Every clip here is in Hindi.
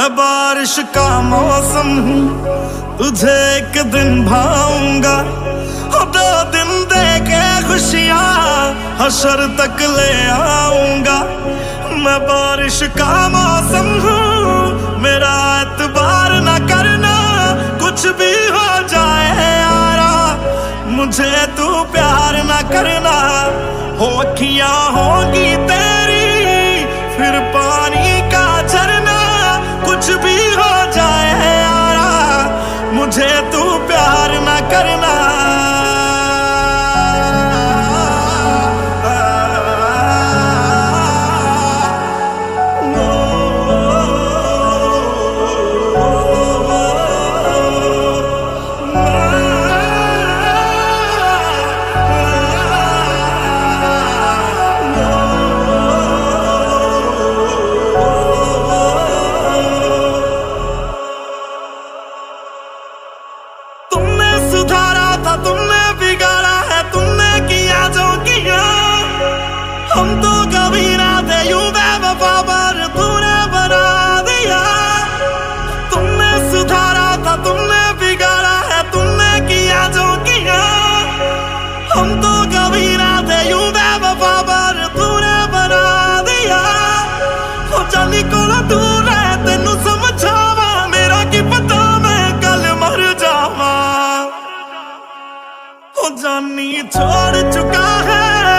मैं बारिश का मौसम हूँ, तुझे एक दिन भाऊंगा। 2 दिन दे के खुशियाँ हशर तक ले आऊंगा। मैं बारिश का मौसम हूँ, मेरा एतबार न करना, कुछ भी हो जाए यारा, मुझे तू प्यार न करना। हो अखियाँ होगी तेरी फिर पानी का झरना, कुछ भी हो जाए यारा, मुझे तू प्यार न करना। तुमने बिगाड़ा है, तुमने किया जो किया, हम तो कभी ना थे यूं बेवफा पर तूने बना दिया। तुमने सुधारा था, तुमने बिगाड़ा है, तुमने किया जो किया, हम तो कभी ना थे यूं बेवफा पर तूने बना दिया। हो जानी कोला दूर है, तेनू समझावा, मेरा की पता मैं कल मर जावा। जानी छोड़ चुका है,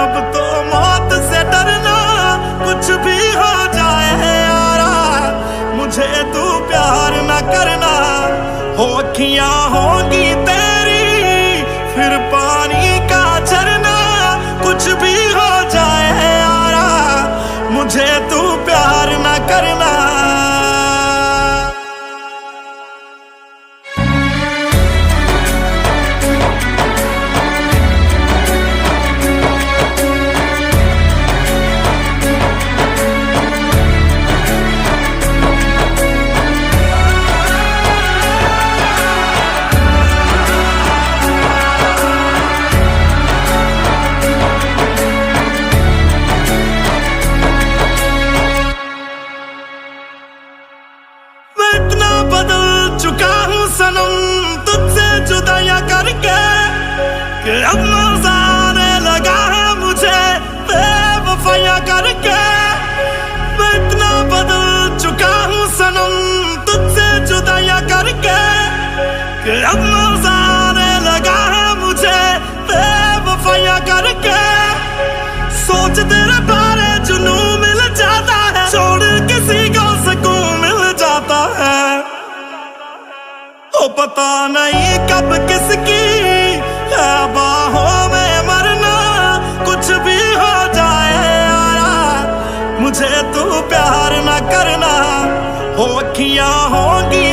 अब तो मौत से डरना, कुछ भी हो जाए यारा, मुझे तू प्यार न करना। हो अखियाँ होगी तेरी फिर पानी का झरना, कुछ भी हो जाए यारा, मुझे तू प्यार न करना। बदल चुका हूँ सनम तुझसे जुदाइयां करके, कि अब मजा आने लगा है मुझे बेवफाइयां करके। मैं इतना बदल चुका हूँ सनम तुझसे जुदाइयां करके, कि अब मजा आने लगा है मुझे बेवफाइयां करके। सोच तेरे बारे जुनून मिल जाता है, छोड़ किसी को सुकून मिल जाता है। ओ पता नहीं कब किसकी है बाहों में मरना, कुछ भी हो जाए यारा, मुझे तू प्यार न करना। हो अखियाँ होंगी